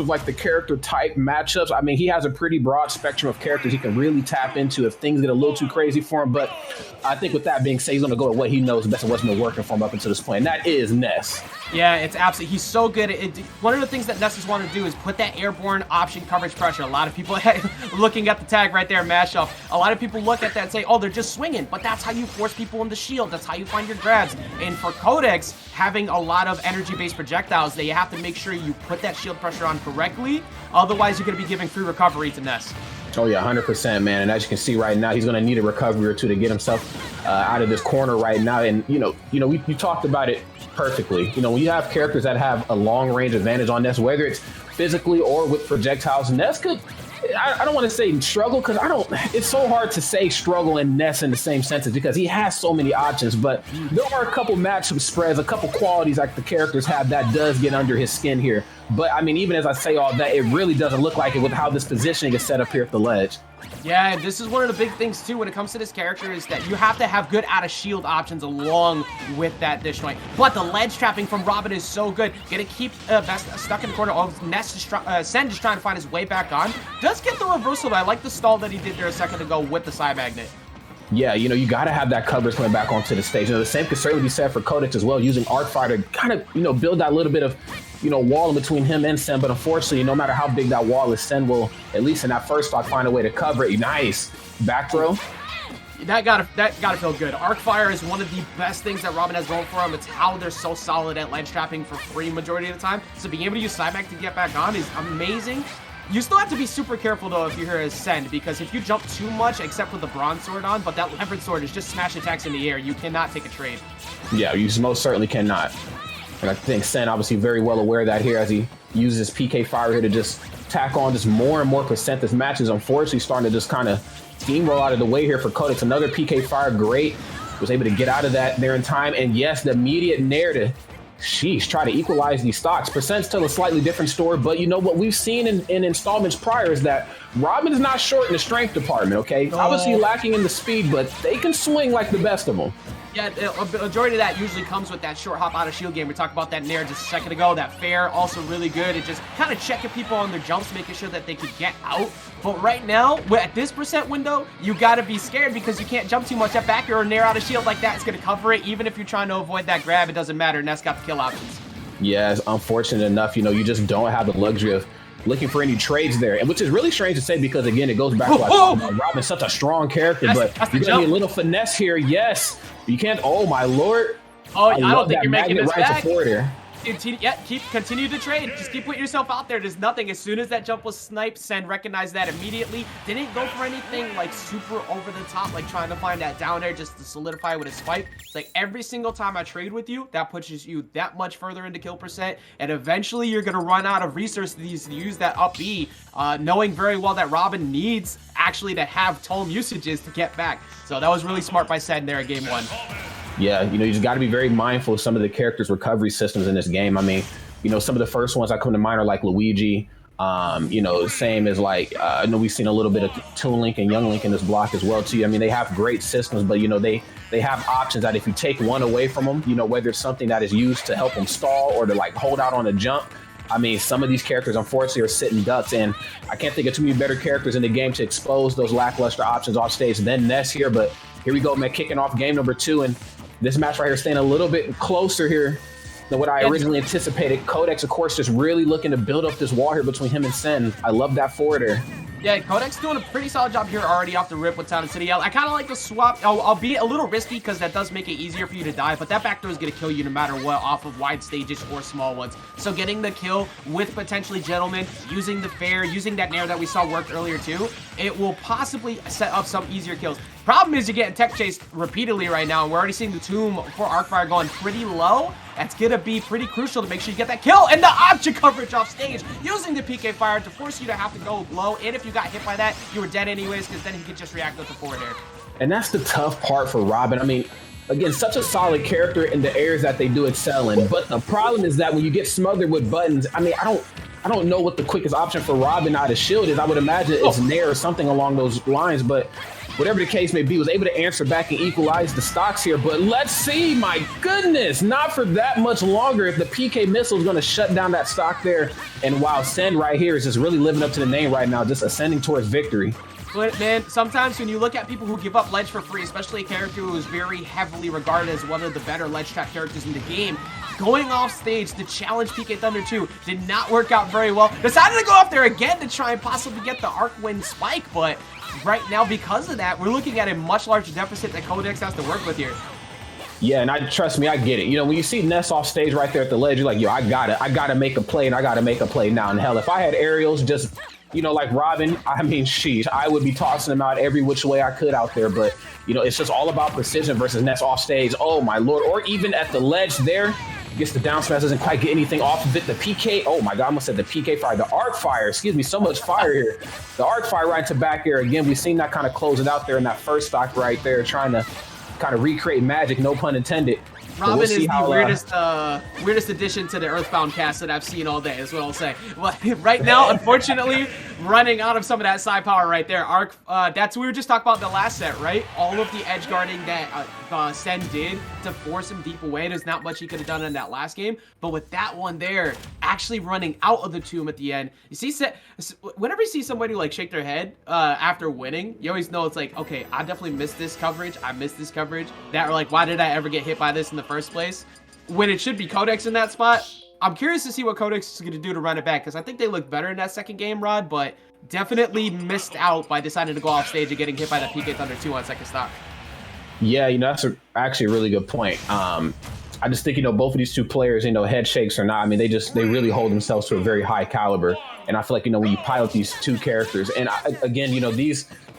of like the character type matchups, I mean, he has a pretty broad spectrum of characters he can really tap into if things get a little too crazy for him. But I think with that being said, he's going to go with what he knows best and what's been working for him up until this point, and that is Ness. Yeah, it's absolutely, he's so good. One of the things that Ness want to do is put that airborne option coverage pressure. A lot of people, looking at the tag right there, mashup, a lot of people look at that and say, oh, they're just swinging, but that's how you force people in the shield. That's how you find your grabs. And for CodeX, having a lot of energy-based projectiles, that you have to make sure you put that shield pressure on correctly. Otherwise, you're going to be giving free recovery to Ness. Oh yeah, 100%, man. And as you can see right now, he's going to need a recovery or two to get himself out of this corner right now. And we talked about it perfectly. When you have characters that have a long range advantage on Ness, whether it's physically or with projectiles, Ness could. I don't want to say struggle because it's so hard to say struggle and Ness in the same sentence because he has so many options, but there are a couple matchup spreads, a couple qualities like the characters have that does get under his skin here. But I mean, even as I say all that, it really doesn't look like it with how this positioning is set up here at the ledge. Yeah, this is one of the big things too when it comes to this character is that you have to have good out of shield options along with that dish joint. But the ledge trapping from Robin is so good. Gonna keep Best stuck in the corner. Oh, Ness Sen just trying to find his way back on. Does get the reversal, but I like the stall that he did there a second ago with the side magnet. Yeah, you got to have that coverage coming back onto the stage. The same could certainly be said for CodeX as well, using Arcfire to kind of, build that little bit of, wall in between him and Sen. But unfortunately, no matter how big that wall is, Sen will, at least in that first stock, find a way to cover it. Nice. Back throw. That gotta feel good. Arcfire is one of the best things that Robin has going for him. It's how they're so solid at ledge trapping for free majority of the time. So being able to use side mag to get back on is amazing. You still have to be super careful, though, if you're here as Send, because if you jump too much, except with the Bronze Sword on, but that Leopard Sword is just smash attacks in the air, you cannot take a trade. Yeah, you most certainly cannot. And I think Sen obviously very well aware of that here as he uses his PK Fire here to just tack on just more and more percent. This match is unfortunately starting to just kind of steamroll out of the way here for CodeX. Another PK Fire, great. Was able to get out of that there in time. And yes, the immediate narrative. Sheesh, try to equalize these stocks. Percent's still a slightly different story, but what we've seen in installments prior is that Robin is not short in the strength department, okay? Obviously lacking in the speed, but they can swing like the best of them. Yeah, a majority of that usually comes with that short hop out of shield game. We talked about that Nair just a second ago. That fair, also really good. It just kind of checking people on their jumps, making sure that they could get out. But right now, at this percent window, you got to be scared because you can't jump too much. That back air or Nair out of shield like that is going to cover it. Even if you're trying to avoid that grab, it doesn't matter. Ness got the kill options. Yeah, it's unfortunate enough. You just don't have the luxury of looking for any trades there, and which is really strange to say because, again, it goes back to Robin's such a strong character, but you're going to need a little finesse here. Yes. You can't. Oh, my Lord. Oh, I don't think you're making this back. Here. Continue to trade. Just keep putting yourself out there. There's nothing. As soon as that jump was sniped, Sen recognized that immediately. Didn't go for anything like super over the top, like trying to find that down air just to solidify with his swipe. It's like every single time I trade with you, that pushes you that much further into kill percent, and eventually you're going to run out of resources to use that up B, knowing very well that Robin needs actually to have tome usages to get back. So that was really smart by Sen there in game one. Yeah, you just got to be very mindful of some of the characters' recovery systems in this game. I mean, some of the first ones that come to mind are like Luigi. Same as like, I know we've seen a little bit of Toon Link and Young Link in this block as well, too. I mean, they have great systems, but, they have options that if you take one away from them, whether it's something that is used to help them stall or to like hold out on a jump. I mean, some of these characters, unfortunately, are sitting ducks, and I can't think of too many better characters in the game to expose those lackluster options off stage than Ness here. But here we go, man, kicking off game number 2, and this match right here staying a little bit closer here than what I originally anticipated. CodeX, of course, just really looking to build up this wall here between him and Sen. I love that forwarder. Yeah, CodeX doing a pretty solid job here already off the rip with Town and City. I kind of like the swap. I'll be a little risky because that does make it easier for you to die, but that backdoor is going to kill you no matter what off of wide stages or small ones. So getting the kill with potentially Gentleman, using the fair, using that Nair that we saw worked earlier too, it will possibly set up some easier kills. Problem is you're getting tech chased repeatedly right now, and we're already seeing the tomb for Arcfire going pretty low. That's going to be pretty crucial to make sure you get that kill and the object coverage off stage, using the PK Fire to force you to have to go low. And if you got hit by that, you were dead anyways, because then he could just react with the forward air. And that's the tough part for Robin. I mean, again, such a solid character in the areas that they do excel in. But the problem is that when you get smothered with buttons, I mean, I don't know what the quickest option for Robin out of shield is. I would imagine it's Nair or something along those lines, but whatever the case may be, was able to answer back and equalize the stocks here. But let's see, my goodness, not for that much longer if the PK missile is going to shut down that stock there. And wow, Send right here is just really living up to the name right now, just ascending towards victory. But man, sometimes when you look at people who give up ledge for free, especially a character who is very heavily regarded as one of the better ledge trap characters in the game, going off stage to challenge PK Thunder 2 did not work out very well. Decided to go up there again to try and possibly get the Arc Wind spike, but right now, because of that, we're looking at a much larger deficit that CodeX has to work with here. Yeah, and trust me, I get it. You know, when you see Ness off stage right there at the ledge, you're like, yo, I gotta make a play, and I gotta make a play now. And hell, if I had aerials just, you know, like Robin, I mean, sheesh, I would be tossing them out every which way I could out there. But, you know, it's just all about precision versus Ness off stage. Oh, my Lord. Or even at the ledge there, gets the down smash, doesn't quite get anything off of it. The PK, oh, my God, I almost said the PK fire. The arc fire, excuse me, so much fire here. The arc fire right to back air. Again, we've seen that kind of close it out there in that first stock right there, trying to kind of recreate magic, no pun intended. Robin is the weirdest addition to the Earthbound cast that I've seen all day, is what I'll say. Well, right now, unfortunately, running out of some of that side power right there. Arc, that's what we were just talking about in the last set, right? All of the edge guarding that Sen did to force him deep away. There's not much he could have done in that last game. But with that one there, actually running out of the tomb at the end, you see, whenever you see somebody like shake their head after winning, you always know it's like, okay, I definitely missed this coverage. I missed this coverage. That, or like, why did I ever get hit by this in the first place? When it should be CodeX in that spot. I'm curious to see what CodeX is going to do to run it back, because I think they looked better in that second game, Rod, but definitely missed out by deciding to go off stage and getting hit by the PK Thunder 2 on second stock. Yeah, you know, that's actually a really good point. I just think, you know, both of these two players, you know, head shakes or not, I mean, they really hold themselves to a very high caliber. And I feel like, you know, when you pilot these two characters, and again, you know,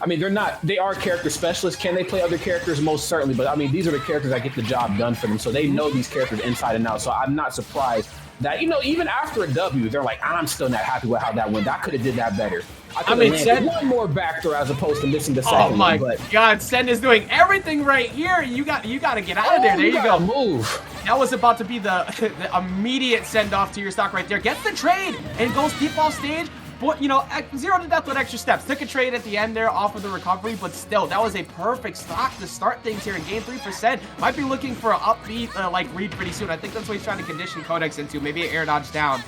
I mean, they are character specialists. Can they play other characters? Most certainly. But I mean, these are the characters that get the job done for them. So they know these characters inside and out. So I'm not surprised that, you know, even after a W, they're like, I'm still not happy with how that went. I could have did that better. I mean, Sen, one more back throw as opposed to missing the second. Oh my God, Sen is doing everything right here. You got to get out of there. There you go. Move. That was about to be the immediate send off to your stock right there. Gets the trade and goes deep off stage. But, you know, 0 to death with extra steps. Took a trade at the end there off of the recovery, but still, that was a perfect stock to start things here in game 3 for Sen. Might be looking for an upbeat, like, read pretty soon. I think that's what he's trying to condition CodeX into. Maybe an air dodge down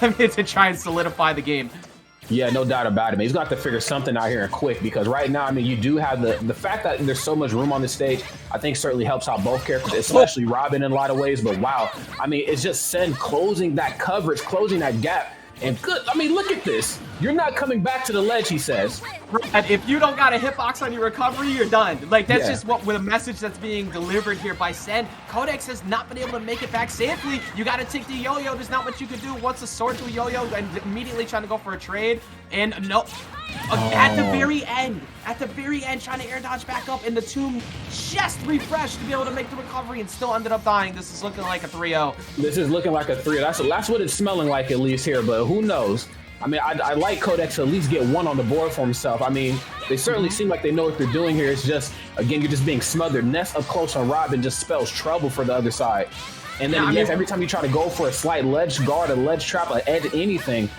to try and solidify the game. Yeah, no doubt about it, man. He's got to figure something out here and quick, because right now, I mean, you do have the fact that there's so much room on the stage, I think certainly helps out both characters, especially Robin in a lot of ways. But wow, I mean, it's just Sen closing that coverage, closing that gap. And good, I mean, look at this. You're not coming back to the ledge, he says. And if you don't got a hitbox on your recovery, you're done. Like, that's just what with a message that's being delivered here by Sen. CodeX has not been able to make it back safely. You got to take the yo-yo. There's not much you can do once a sword to a yo-yo and immediately trying to go for a trade. And no, at the very end, trying to air dodge back up, and the tomb just refreshed to be able to make the recovery and still ended up dying. This is looking like a 3-0. This is looking like a 3-0. That's what it's smelling like, at least here, but who knows? I mean, I like CodeX to at least get one on the board for himself. I mean, they certainly seem like they know what they're doing here. It's just, again, you're just being smothered. Ness up close on Robin just spells trouble for the other side. And then, every time you try to go for a slight ledge guard, a ledge trap, an edge, anything,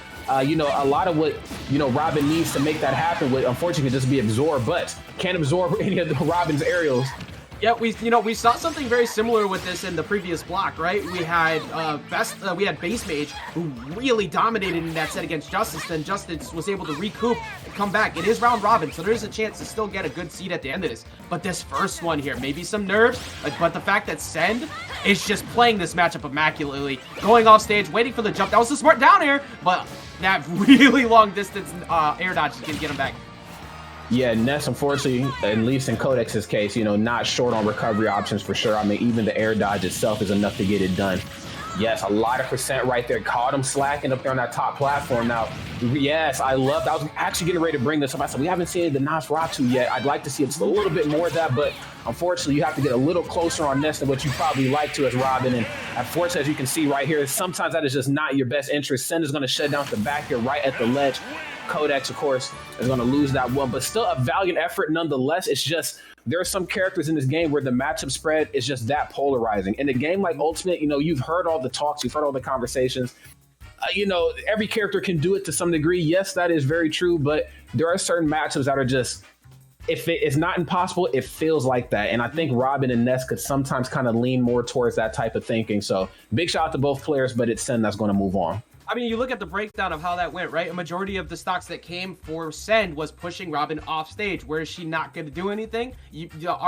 you know, a lot of what, you know, Robin needs to make that happen with, unfortunately, can just be absorbed, but can't absorb any of the Robin's aerials. Yeah, we saw something very similar with this in the previous block, right? We had Base Mage who really dominated in that set against Justice. Then Justice was able to recoup and come back. It is round robin, so there's a chance to still get a good seed at the end of this. But this first one here, maybe some nerves, but the fact that Send is just playing this matchup immaculately, going off stage, waiting for the jump. That was a smart down air, but that really long distance air dodge is gonna get him back. Yeah, Ness, unfortunately, at least in CodeX's case, you know, not short on recovery options for sure. I mean, even the air dodge itself is enough to get it done. Yes, a lot of percent right there. Caught him slacking up there on that top platform. Now, yes, I was actually getting ready to bring this up. I said, we haven't seen the Nosferatu yet. I'd like to see just a little bit more of that, but unfortunately, you have to get a little closer on Ness than what you probably like to as Robin. And unfortunately, as you can see right here, sometimes that is just not your best interest. Sen is going to shut down the back here right at the ledge. CodeX, of course, is going to lose that one, but still a valiant effort nonetheless. It's just there are some characters in this game where the matchup spread is just that polarizing. In a game like Ultimate, you know, you've heard all the talks, you've heard all the conversations. You know, every character can do it to some degree. Yes, that is very true, but there are certain matchups that are just, if it's not impossible, it feels like that. And I think Robin and Ness could sometimes kind of lean more towards that type of thinking. So big shout out to both players, but it's Sen that's going to move on. I mean, you look at the breakdown of how that went, right? A majority of the stocks that came for Sen was pushing Robin off stage. Where is she not going to do anything?